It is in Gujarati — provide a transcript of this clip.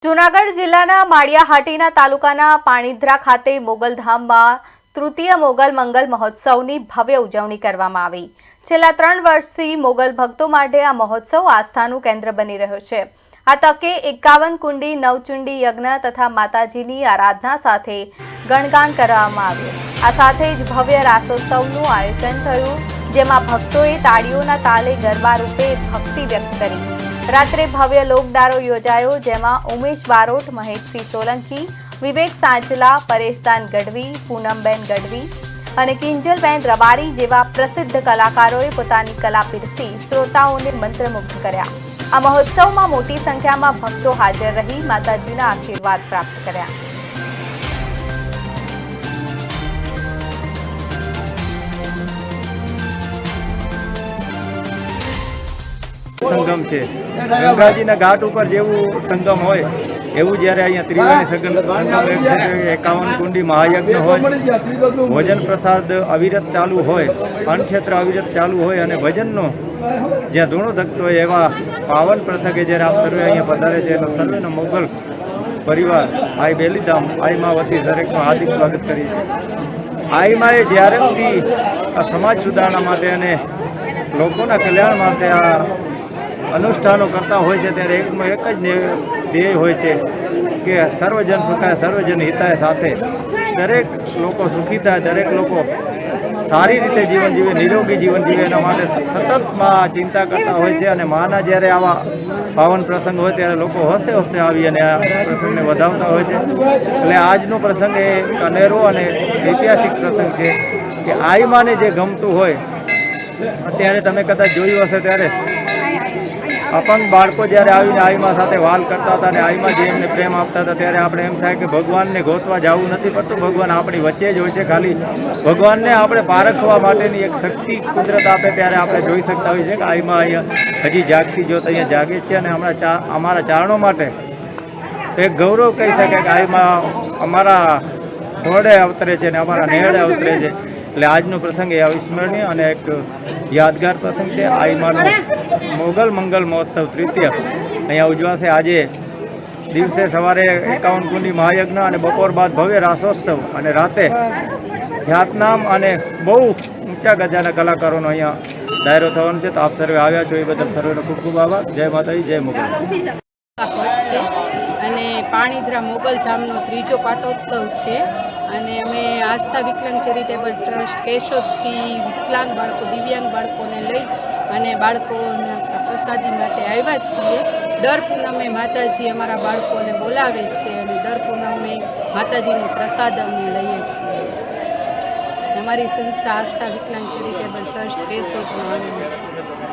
જૂનાગઢ જિલ્લાના માળિયાહાટીના તાલુકાના પાણીધ્રા ખાતે મોગલધામમાં તૃતીય મોગલ મંગલ મહોત્સવની ભવ્ય ઉજવણી કરવામાં આવી। છેલ્લા 3 વર્ષથી મોગલ ભક્તો માટે આ મહોત્સવ આસ્થાનું કેન્દ્ર બની રહ્યો છે। આ તકે 51 કુંડી નવચુંડી યજ્ઞ તથા માતાજીની આરાધના સાથે ગણગાન કરવામાં આવ્યું। આ સાથે જ ભવ્ય રાસોત્સવનું આયોજન થયું, જેમાં ભક્તોએ તાળીઓના તાલે ગરબા રૂપે ભક્તિ વ્યક્ત કરી। रात्रे भव्य लोकदारो योजायो, जेमां उमेश बारोट, महेशसिंह सोलंकी, विवेक सांचला, परेशदान गढ़वी, पूनमबेन गढ़वी અને કિંજલબેન રબારી જેવા પ્રસિદ્ધ કલાકારોએ પોતાની કલા પીરસી શ્રોતાઓને મંત્રમુગ્ધ કર્યા। આ મહોત્સવમાં મોટી સંખ્યામાં ભક્તો હાજર રહી માતાજીના આશીર્વાદ પ્રાપ્ત કર્યા। संगम है गंगाजी घाट पर जेवू संगम हो जयरे अँ त्रिवेणी संगम 51 कुंडी महायज्ञ हो, भोजन प्रसाद अविरत चालू हो, अन्न अविरत चालू हो, भजन ज्यां धूणो धकतो हो एवा पावन प्रसंगे जयरे आप सर्वे अँ पधारे छे। सर्वे मोगल परिवार आई बेलीधाम आई माँ वती दरेक हार्दिक स्वागत करी। आई माए ज्यारेथी समाज सुधारणा माटे अने लोकोना कल्याण माटे आ अनुष्ठानों करता हो त्यारे एक ज ध्येय होय छे कि सर्वजन सुखाय सर्वजन हिताय साथे दरेक लोको सुखी थाय, दरेक लोको सारी रीते जीवन जीवे, निरोगी जीवन जीवे एना माटे सतत मां चिंता करता होय छे। अने माना ज्यारे आवा पावन प्रसंग होय त्यारे लोको होशे होशे आवी अने आ प्रसंगने वधावता होय छे। એટલે આજનો પ્રસંગ એ અનેરો અને ઐતિહાસિક પ્રસંગ છે કે આઈ માને જે ગમતું હોય અત્યારે તમે કદાચ જોયું હશે ત્યારે अपंग बाळको ज्यारे आवीने आई मां साथे वाल करता था ने आई मां जे एमने प्रेम आपता था त्यारे आपणे एम थाय के भगवान ने गोतवा जावुं नथी पड़तुं, भगवान आपणी वच्चे ज होय छे। खाली भगवान ने आपणे पारखवा माटेनी एक शक्ति कुदरत आपे त्यारे आपणे जोई शकता होय छे के आई मां अहींया हजी जागती जोत अहींया जागे छे। अने हमणां अमारा चारणो माटे एक गौरव कही शकाय के आई मां अमारा खोड़े अवतरे छे ने अमारा नेहड़े अवतरे छे। એટલે આજનો પ્રસંગ એ અવિસ્મરણીય અને એક યાદગાર પ્રસંગ છે। આઈ માનો મોગલ મંગલ મહોત્સવ તૃતીય અહીંયા ઉજવાશે। આજે દિવસે સવારે 51 કુંડી મહાયજ્ઞ અને બપોર બાદ ભવ્ય રાસોત્સવ અને રાતે ખ્યાતનામ અને બહુ ઊંચા ગજાના કલાકારોનો અહીંયા દાયરો થવાનો છે। તો આપ સર્વે આવ્યા છો એ બદલ સર્વેનો ખૂબ ખૂબ આભાર। જય માતાજી, જય મોગલ। અને પાણીધ્રા મોગલધામનો ત્રીજો પાટોત્સવ છે અને અમે આસ્થા વિકલાંગ ચેરિટેબલ ટ્રસ્ટ કેશોદથી વિકલાંગ બાળકો, દિવ્યાંગ બાળકોને લઈ અને બાળકોના પ્રસાદી માટે આવ્યા છીએ। દર પૂનમે માતાજી અમારા બાળકોને બોલાવે છે અને દર પૂનમે માતાજીનો પ્રસાદ અમે લઈએ છીએ। અમારી સંસ્થા આસ્થા વિકલાંગ ચેરિટેબલ ટ્રસ્ટ કેશોદમાં આવેલી છે।